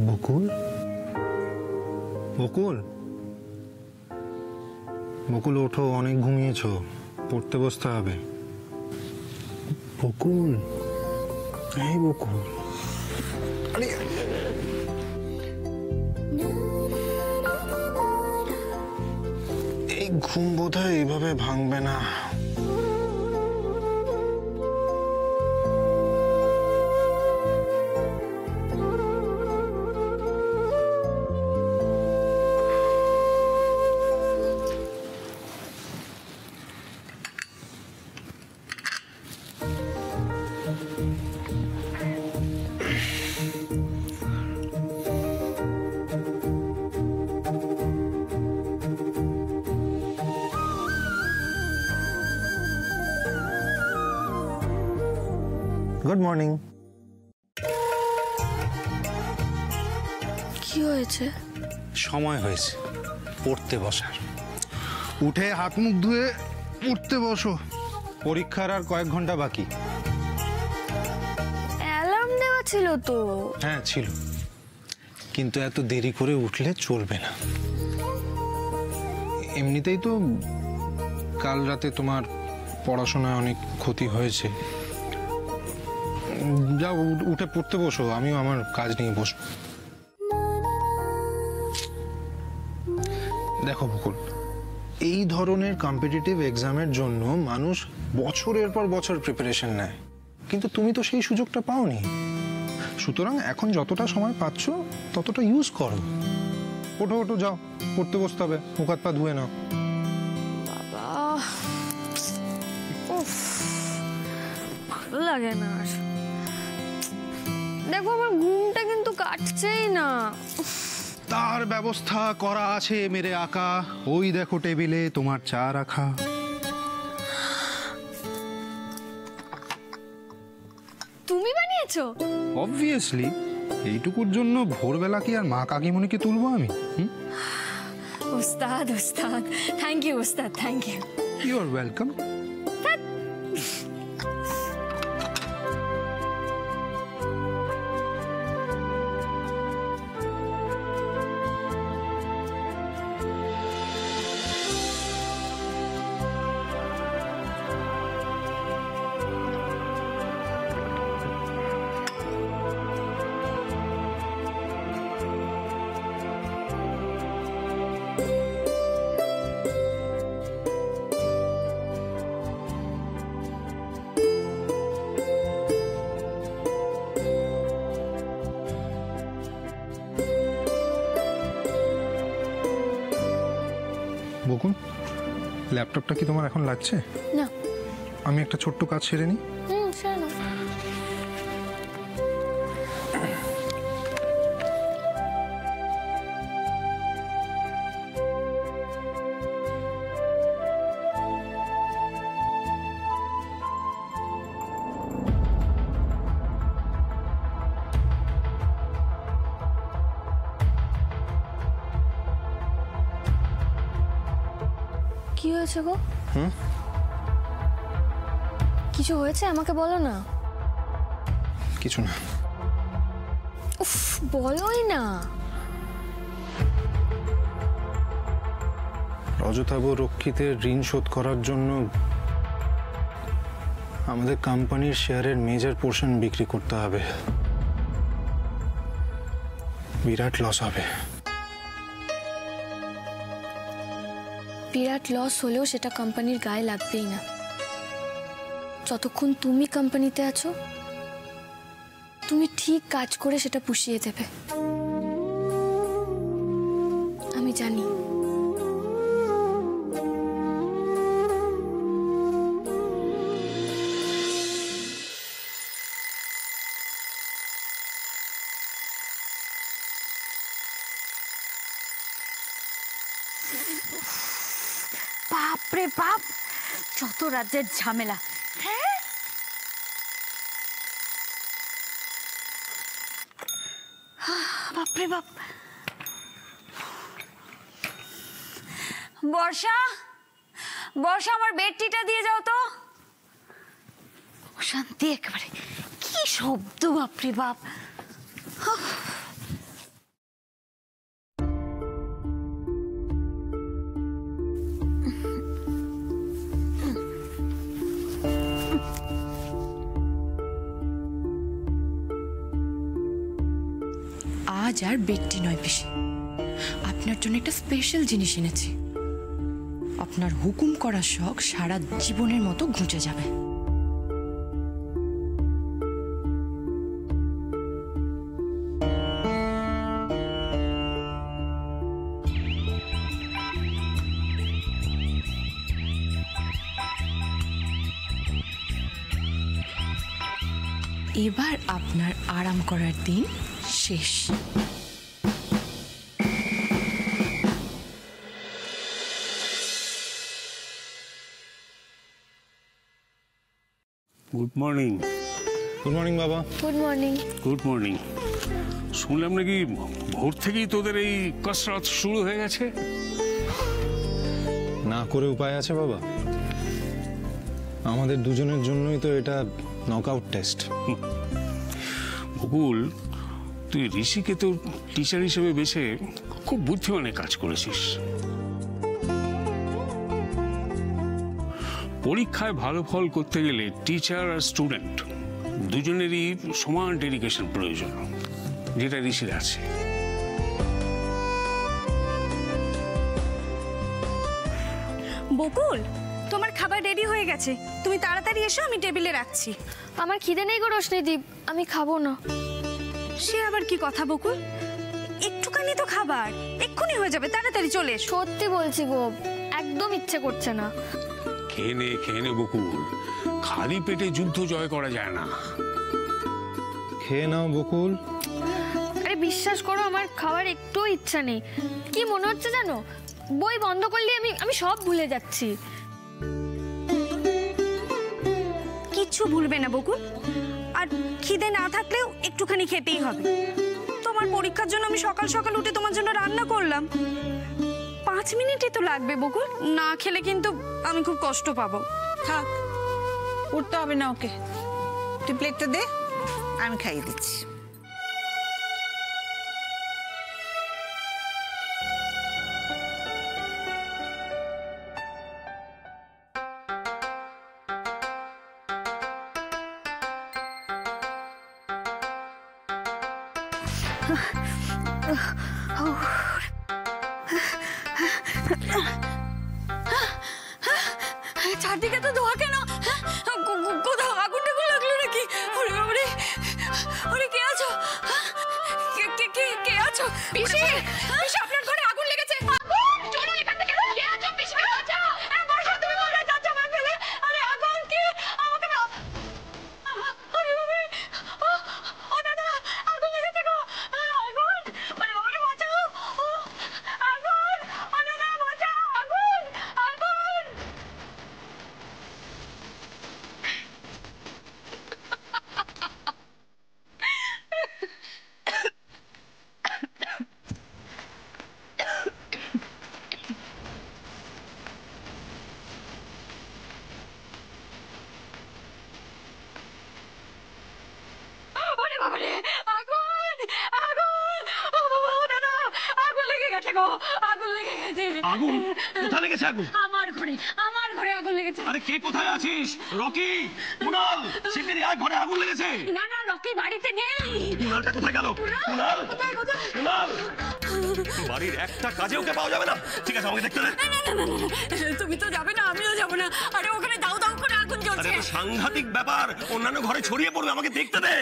বকুল, বকুল, বকুল ওঠো, অনেক ঘুমিয়েছো, পড়তে বসতে হবে। বকুল, এই বকুল, এই ঘুম বোধহয় এইভাবে ভাঙবে না। Good morning. কি হয়েছে? সময় হয়েছে পড়তে বসার। উঠে হাত মুখ ধুয়ে পড়তে বসো, পরীক্ষার আর কয়েক ঘন্টা বাকি। অ্যালার্ম দেওয়া ছিল তো। হ্যাঁ ছিল, কিন্তু এত দেরি করে উঠলে চলবে না। এমনিতেই তো কাল রাতে তোমার পড়াশোনায় অনেক ক্ষতি হয়েছে। যাও উঠে পড়তে বসো, আমিও আমার কাজ নিয়ে বসবো। দেখো বকুল, এই ধরনের কম্পিটিটিভ এক্সামের জন্য মানুষ বছরের পর বছর প্রিপারেশন নেয়, কিন্তু তুমি তো সেই সুযোগটা পাওনি। সুতরাং এখন যতটা সময় পাচ্ছ ততটা ইউজ করো। ওঠো ওঠো, যাও পড়তে বসতে হবে, মুখ হাত পা ধুয়ে নাও। বাবা, ভালো লাগে না আর। দেখো আমার ঘুমটা কিন্তু কাটছেই না। তার ব্যবস্থা করা আছে মেরে আকা, ওই দেখো টেবিলে তোমার চা রাখা। তুমি বানিয়েছো? অবভিয়াসলি, এইটুকুর জন্য ভোরবেলা কি আর মা কাকিমণিকে তুলবো আমি? উস্তাদ উস্তাদ, থ্যাংক ইউ উস্তাদ, thank you. You are welcome. Bakul, ল্যাপটপটা কি তোমার এখন লাগছে? না। আমি একটা ছোট্ট কাজ সেরে নিই। সেরে নাও। কি হয়েছে গো? কিছু হয়েছে? আমাকে বলো না। কিছু না। উফ, বলোই না। রজতাভ রক্ষিতের ঋণ শোধ করার জন্য আমাদের কোম্পানির শেয়ারের মেজর পোর্শন বিক্রি করতে হবে। বিরাট লস হবে। বিরাট লস হলেও সেটা কোম্পানির গায়ে লাগবেই না। যতক্ষণ তুমি কোম্পানিতে আছো, তুমি ঠিক কাজ করে সেটা পুষিয়ে দেবে, আমি জানি। বাপরে বাপ, যত রাজ্যের ঝামেলা। হ্যাঁ, বাপরে বাপ। বর্ষা, বর্ষা, আমার বেডটিটা দিয়ে যাও তো। শান্তি একেবারে। কি শব্দ, বাপরে বাপ। আজ আর বেডটি নয় পিসি, আপনার জন্য একটা স্পেশাল জিনিস এনেছি। আপনার হুকুম করার শখ সারা জীবনের মতো ঘুচে যাবে। এবার আপনার আরাম করার দিন শেষ। Good morning. গুড মর্নিং বাবা। Good morning. Good morning. শুনলাম নাকি ভোর থেকেই তোদের এই কসরত শুরু হয়ে গেছে। না করে উপায় আছে বাবা? আমাদের দুজনের জন্যই তো এটা নকআউট টেস্ট। বকুল, তুই ঋষিকে তো টিচার হিসেবে বেছে খুব বুদ্ধিমানে কাজ করেছিস। পরীক্ষায় ভালো ফল করতে গেলে টিচার আর স্টুডেন্ট দুজনেরই সমান ডেডিকেশন প্রয়োজন, যেটা ঋষির আছে। বকুল, তোমার খাবার রেডি হয়ে গেছে, তুমি তাড়াতাড়ি এসো, আমি টেবিলে রাখছি। আমার খিদে নেই গো রোশনিদীপ, আমি খাবো না। সে আবার কি কথা বকুল, একটুখানি তো খাবার, এক্ষুনি হয়ে যাবে, তাড়াতাড়ি চলে এসো। সত্যি বলছি গো, একদম ইচ্ছে করছে না। খেয়ে নে বকুল, খালি পেটে যুদ্ধ জয় করা যায় না। খেয়ে নাও বকুল। আরে বিশ্বাস করো, আমার খাওয়ার একটুও ইচ্ছা নেই। কি মনে হচ্ছে জানো, বই বন্ধ করলে আমি সব ভুলে যাচ্ছি। কিচ্ছু ভুলবে না বকুল, আর খিদে না থাকলেও একটুখানি খেতেই হবে। তোমার পরীক্ষার জন্য আমি সকাল সকাল উঠে তোমার জন্য রান্না করলাম। 5 মিনিটই তো লাগবে বকুল, না খেলে কিন্তু আমি খুব কষ্ট পাবো। থাক, উঠতে হবে না ওকে। তুই প্লেটটা দে, আমি খাইয়ে দিচ্ছি। চারদিকে তো ধোয়া কেন? কোথাও আগুন টাগুন লাগলো নাকি? ওরে বাবারে, ওরে কে আছো? কে আছো? পিসি, পিসি আপনার ঘরে আগুন লেগেছে। আগুন! চলো এখান থেকে, কে আছো? পিসি বাঁচাও! বর্ষা, তুমি কোথায় যাচ্ছ আমার ফেলে? আরে আগুন কি? আমাকে না। আরে বাবারে, ও দাদা, আগুন লেগেছে গো। আগুন! ওরে বাবারে বাঁচাও! আগুন! ও দাদা বাঁচাও! আগুন! আগুন! ওরে বাবারে, আগুন! আগুন! ও বাবা, ও দাদা, আগুন লেগে গেছে গো, আগুন লেগে গেছে। আগুন কোথায় লেগেছে? আগুন আমার ঘরে আগুন লেগেছে। আরে কে কোথায় আছিস? রকি, কুনাল, শিগগিরই আয়, ঘরে আগুন লেগেছে। না না, রকি বাড়িতে নেই। কুনালটা কোথায় গেল? কুনাল, কোথায় কোথায়? কুনাল, বাড়ির একটা কাজে ওকে পাওয়া যাবে না। ঠিক আছে, আমাকে দেখতে দে। তুমি তো যাবে না, আমিও যাবো না। আরে ওখানে দাউ দাউ করে আগুন আরে জ্বলছে। এটা সাংঘাতিক ব্যাপার, অন্যান্য ঘরে ছড়িয়ে পড়বে, আমাকে দেখতে দে।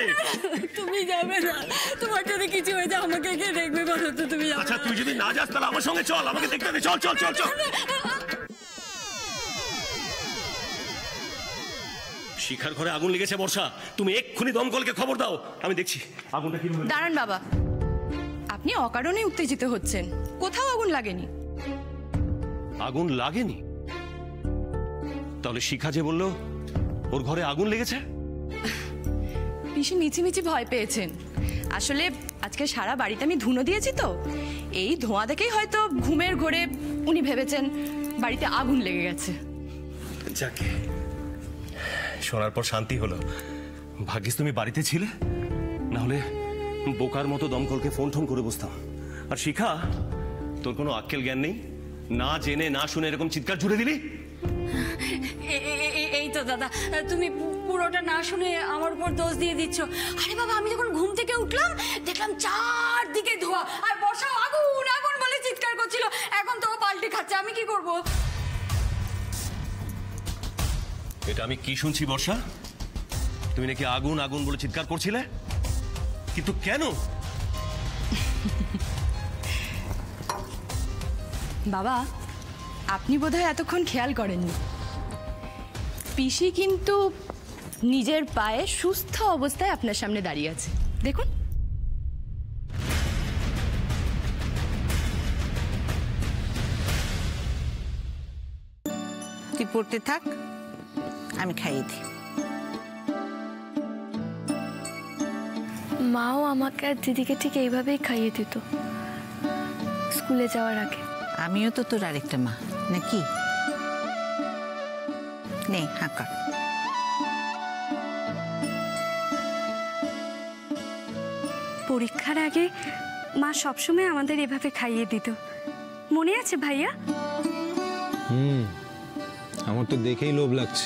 তুমি যাবে না, তোমার যদি কিছু হয়ে যায় আমাকে কে দেখবে বলো তো? তুমি যাবে আচ্ছা না। তুই যদি না যাস তাহলে আমার সঙ্গে চল, আমাকে দেখতে দে। চল চল চল চল। শিখার ঘরে আগুন লেগেছে বর্ষা, তুমি এক্ষুনি দমকলকে খবর দাও, আমি দেখছি আগুনটা কি হলো। দাঁড়ান বাবা, আপনি অকারণে উত্তেজিত হচ্ছেন। কোথাও আগুন লাগেনি। আগুন লাগেনি? তাহলে শিখা যে বললো ওর ঘরে আগুন লেগেছে? পিসি মিছিমিছি ভয় পেয়েছেন। আসলে আজকে সারা বাড়িতে আমি ধুনো দিয়েছি তো, এই ধোঁয়া দেখেই হয়তো ঘুমের ঘোরে উনি ভেবেছেন বাড়িতে আগুন লেগে গেছে। যাকে শোনার পর শান্তি হলো। ভাগ্যিস তুমি বাড়িতে ছিলে, না হলে বোকার মতো দমকলকে ফোন টোন করে বসতাম। আর শিখা, তোর কোনো আক্কেল জ্ঞান নেই? না জেনে না শুনে এরকম চিৎকার জুড়ে দিলি। এই তো দাদা, তুমি পুরো পুরোটা না শুনে আমার উপর দোষ দিয়ে দিচ্ছ। আরে বাবা, আমি যখন ঘুম থেকে উঠলাম দেখলাম চারদিকে ধোঁয়া, আর বর্ষা আগুন আগুন বলে চিৎকার করছিল। এখন তো ও পাল্টে খাচ্ছে, আমি কি করব? এটা আমি কি শুনছি বর্ষা? তুমি নাকি আগুন আগুন বলে চিৎকার করছিলে, কিন্তু কেন? বাবা, আপনি বোধহয় এতক্ষণ খেয়াল করেননি, পিসি কিন্তু নিজের পায়ে সুস্থ অবস্থায় আপনার সামনে দাঁড়িয়ে আছে, দেখুন। তুই পড়তে থাক, আমি খাইয়ে দিই। মাও আমাকে আর দিদিকে ঠিক এইভাবেই খাইয়ে দিত স্কুলে যাওয়ার আগে। আমিও তো তোর আরেকটা মা নাকি? নে হাঁকা। পরীক্ষার আগে মা সবসময় আমাদের এভাবে খাইয়ে দিত, মনে আছে ভাইয়া? আমার তো দেখেই লোভ লাগছে।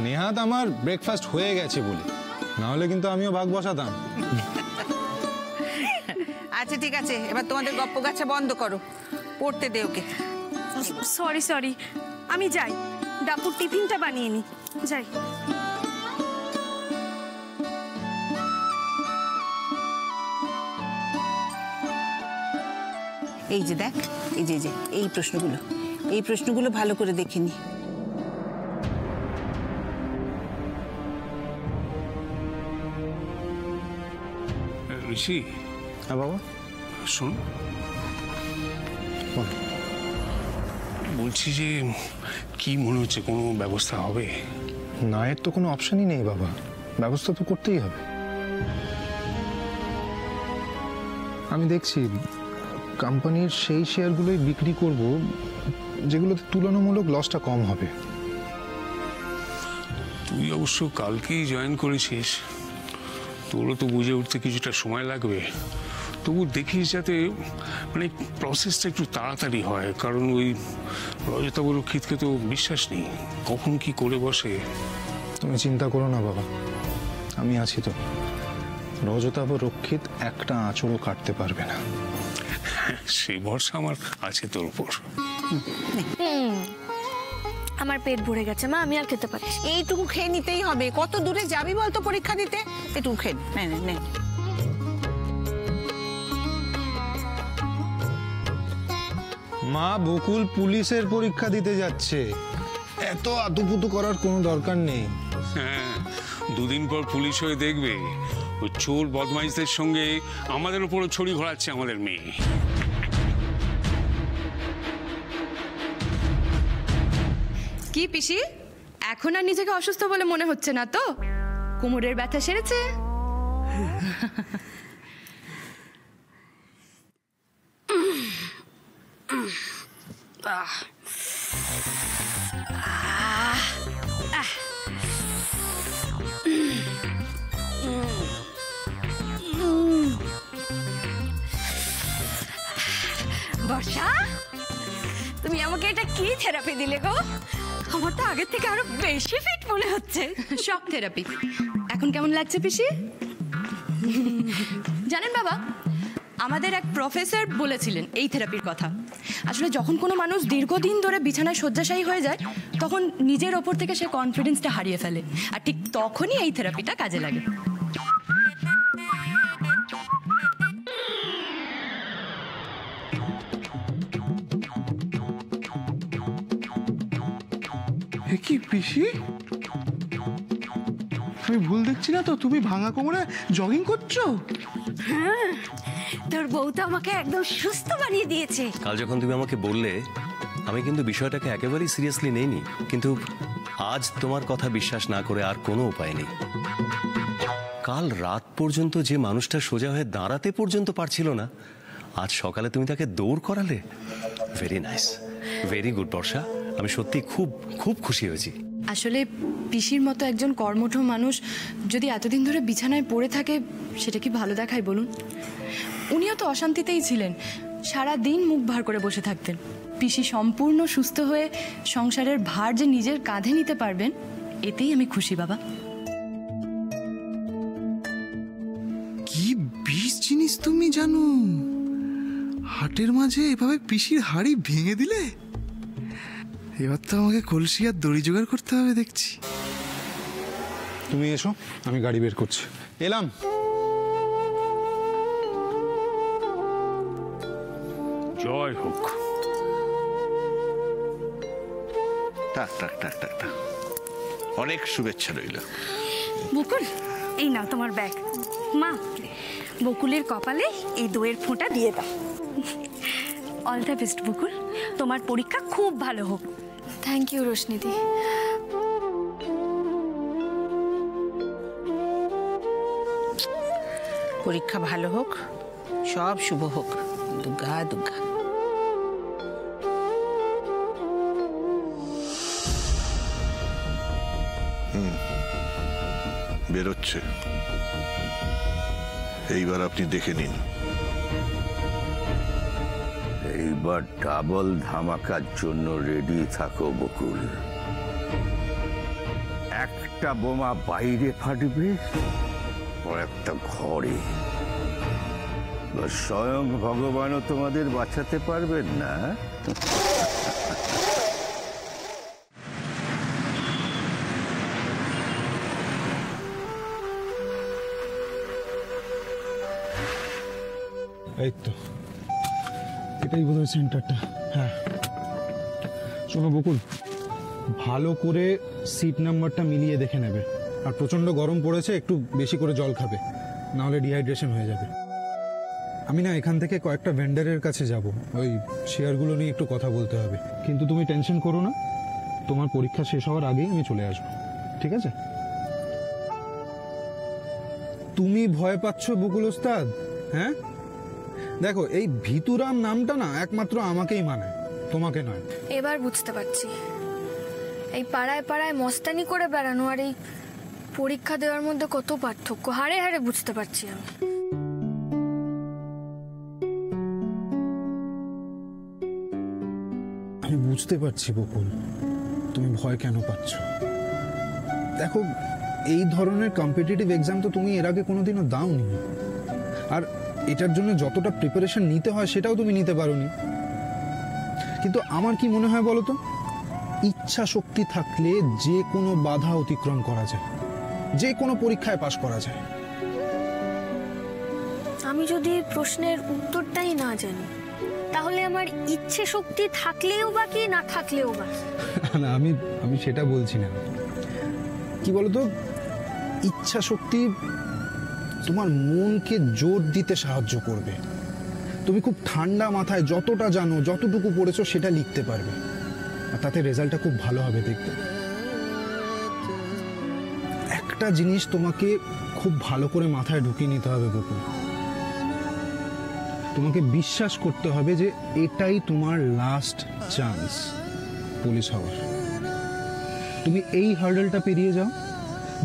নেহাত আমার ব্রেকফাস্ট হয়ে গেছে বলে, না হলে কিন্তু আমিও ভাগ বসাতাম। আচ্ছা ঠিক আছে, এবার তোমাদের গপ্প গাছা বন্ধ করো, পড়তে দে ওকে। সরি সরি, আমি যাই, দাপুর টিফিনটা বানিয়ে নি, যাই। এই যে দেখ, এই যে এই প্রশ্নগুলো ভালো করে দেখিনি। ঋষি, হ্যাঁ বাবা, শোন, বলছি যে কি মনে হচ্ছে, কোনো ব্যবস্থা হবে? না, এর তো কোনো অপশনই নেই বাবা, ব্যবস্থা তো করতেই হবে। আমি দেখছি কোম্পানির সেই শেয়ারগুলোই বিক্রি করব যেগুলোতে তুলনামূলক লসটা কম হবে। তুই অবশ্য কালকেই জয়েন করেছিস, তোরও তো বুঝে উঠতে কিছুটা সময় লাগবে। তবু দেখিস যাতে মানে প্রসেসটা একটু তাড়াতাড়ি হয়, কারণ ওই রজতাভ রক্ষিতকে তো বিশ্বাস নেই, কখন কি করে বসে। তুমি চিন্তা করো না বাবা, আমি আছি তো। রজতাভ রক্ষিত একটা আঁচড়ও কাটতে পারবে না। সেই ভরসা আমার আছে তোর উপর। আমার পেট ভরে গেছে মা, আমি আর খেতে পারি। এইটুকু খেয়ে নিতেই হবে, কত দূরে যাবি বলতো পরীক্ষা দিতে? এটুকু খেয়ে নে। মা, বকুল পুলিশের পরীক্ষা দিতে যাচ্ছে, এত আতুপুতু করার কোনো দরকার নেই। হ্যাঁ, দুদিন পর পুলিশ হয়ে দেখবে ওই চোর বদমাইশদের সঙ্গে আমাদের উপরও ছড়ি ঘোরাচ্ছে আমাদের মেয়ে। কি পিসি, এখন আর নিজেকে অসুস্থ বলে মনে হচ্ছে না তো? কোমরের ব্যথা সেরেছে? বর্ষা, তুমি আমাকে এটা কি থেরাপি দিলে গো? আমার তো আগের থেকে আরো বেশি ফিট মনে হচ্ছে। শক থেরাপি। এখন কেমন লাগছে পিসি? জানেন বাবা, আমাদের এক প্রফেসর বলেছিলেন এই থেরাপির কথা। আসলে যখন কোনো মানুষ দীর্ঘদিন ধরে বিছানায় শয্যাশায়ী হয়ে যায়, তখন নিজের ওপর থেকে সে কনফিডেন্সটা হারিয়ে ফেলে, আর ঠিক তখনই এই থেরাপিটা কাজে লাগে। কি পিসি, আমি ভুল দেখছি না তো? তুমি ভাঙা কোমরে জগিং করছো? হ্যাঁ, তোর বউ তো আমাকে একদম সুস্থ বানিয়ে দিয়েছে। কাল যখন তুমি আমাকে বললে, আমি কিন্তু বিষয়টাকে একেবারেই সিরিয়াসলি নেইনি, কিন্তু আজ তোমার কথা বিশ্বাস না করে আর কোনো উপায় নেই। কাল রাত পর্যন্ত যে মানুষটা সোজা হয়ে দাঁড়াতে পর্যন্ত পারছিল না, আজ সকালে তুমি তাকে দৌড় করালে। ভেরি নাইস, ভেরি গুড বর্ষা, আমি সত্যি খুব খুব খুশি হয়েছি। আসলে পিসির মতো একজন কর্মঠ মানুষ যদি এতদিন ধরে বিছানায় পড়ে থাকে, সেটা কি ভালো দেখায় বলুন? উনিও তো অশান্তিতেই ছিলেন, সারা দিন মুখ ভার করে বসে থাকতেন। পিসি সম্পূর্ণ সুস্থ হয়ে সংসারের ভার যে নিজের কাঁধে নিতে পারবেন, এতেই আমি খুশি বাবা। জানু, হাটের মাঝে এভাবে পিসির হাড়ি ভেঙে দিলে? এবার তো আমাকে কলসি আর দড়ি জোগাড় করতে হবে দেখছি। তুমি এসো, আমি গাড়ি বের করছি। এলাম। জয় হোক। টাক টাক টাক টাক টাক। অনেক শুভেচ্ছা রইল। বকুল, এই নাও তোমার ব্যাগ। মা, বকুলের কপালে এই দইয়ের ফোঁটা দিয়ে দাও। অল দ্য বেস্ট বকুল, তোমার পরীক্ষা খুব ভালো হোক। থ্যাংক ইউ রোশনিদি। পরীক্ষা ভালো হোক, সব শুভ হোক। দুর্গা দুর্গা। বেরোচ্ছে, এইবার আপনি দেখে নিন। এইবার ডাবল ধামাকার জন্য রেডি থাকো বকুল। একটা বোমা বাইরে ফাটবে, আর একটা ঘরে। স্বয়ং ভগবানও তোমাদের বাঁচাতে পারবেন না। এই তো, এটাই বোধহয় সেন্টারটা। হ্যাঁ, শোনো বকুল, ভালো করে সিট নাম্বারটা মিলিয়ে দেখে নেবে। আর প্রচন্ড গরম পড়েছে, একটু বেশি করে জল খাবে, না হলে ডিহাইড্রেশন হয়ে যাবে। আমি না এখান থেকে কয়েকটা ভেন্ডারের কাছে যাব, ওই শেয়ারগুলো নিয়ে একটু কথা বলতে হবে। কিন্তু তুমি টেনশন করো না, তোমার পরীক্ষা শেষ হওয়ার আগেই আমি চলে আসবো, ঠিক আছে? তুমি ভয় পাচ্ছ বকুল ওস্তাদ? হ্যাঁ দেখো, এই ভিতুরাম নামটা না একমাত্র আমাকেই মানায়, তোমাকে নয়। এবার বুঝতে পারছি, এই পাড়ায় পাড়ায় মস্তানি করে বেড়ানো আর এই পরীক্ষা দেওয়ার মধ্যে কত পার্থক্য হাড়ে হাড়ে বুঝতে পারছি আমি। আমি বুঝতে পারছি বকুল, তুমি ভয় কেন পাচ্ছ। দেখো, এই ধরনের কম্পিটিটিভ এক্সাম তো তুমি এর আগে কোনোদিনও দাওনি, আর এটার জন্য যতটা প্রিপারেশন নিতে হয় সেটাও তুমি নিতে পারোনি। কিন্তু আমার কি মনে হয় বলো তো, ইচ্ছা শক্তি থাকলে যে কোনো বাধা অতিক্রম করা যায়, যে কোনো পরীক্ষায় পাশ করা যায়। আমি যদি প্রশ্নের উত্তরটাই না জানি, তাহলে আমার ইচ্ছে শক্তি থাকলেও বা কি না থাকলেও বা। না, আমি সেটা বলছি না। কি বলতো, ইচ্ছা শক্তি তোমার মনকে জোর দিতে সাহায্য করবে। তুমি খুব ঠান্ডা মাথায় যতটা জানো, যতটুকু পড়েছো সেটা লিখতে পারবে, আর তাতে রেজাল্টটা খুব ভালো হবে দেখবে। একটা জিনিস তোমাকে খুব ভালো করে মাথায় ঢুকিয়ে নিতে হবে বকুল, তোমাকে বিশ্বাস করতে হবে যে এটাই তোমার লাস্ট চান্স পুলিশ হওয়ার। তুমি এই হার্ডেলটা পেরিয়ে যাও,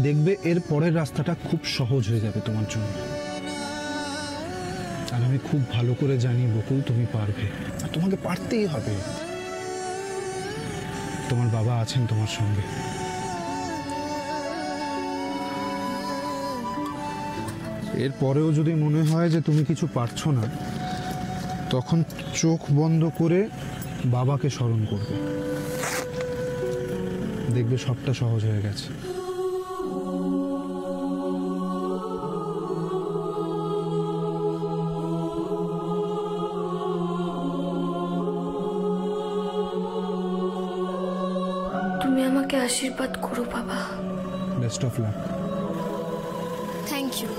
দেখবে এর পরের রাস্তাটা খুব সহজ হয়ে যাবে তোমার জন্য। আর আমি খুব ভালো করে জানি বকুল, তুমি পারবে, আর তোমাকে পারতেই হবে। তোমার বাবা আছেন তোমার সঙ্গে। এর পরেও যদি মনে হয় যে তুমি কিছু পারছো না, তখন চোখ বন্ধ করে বাবাকে স্মরণ করবে, দেখবে সবটা সহজ হয়ে গেছে। তুমি আমাকে আশীর্বাদ করো বাবা। Best of luck. Thank you.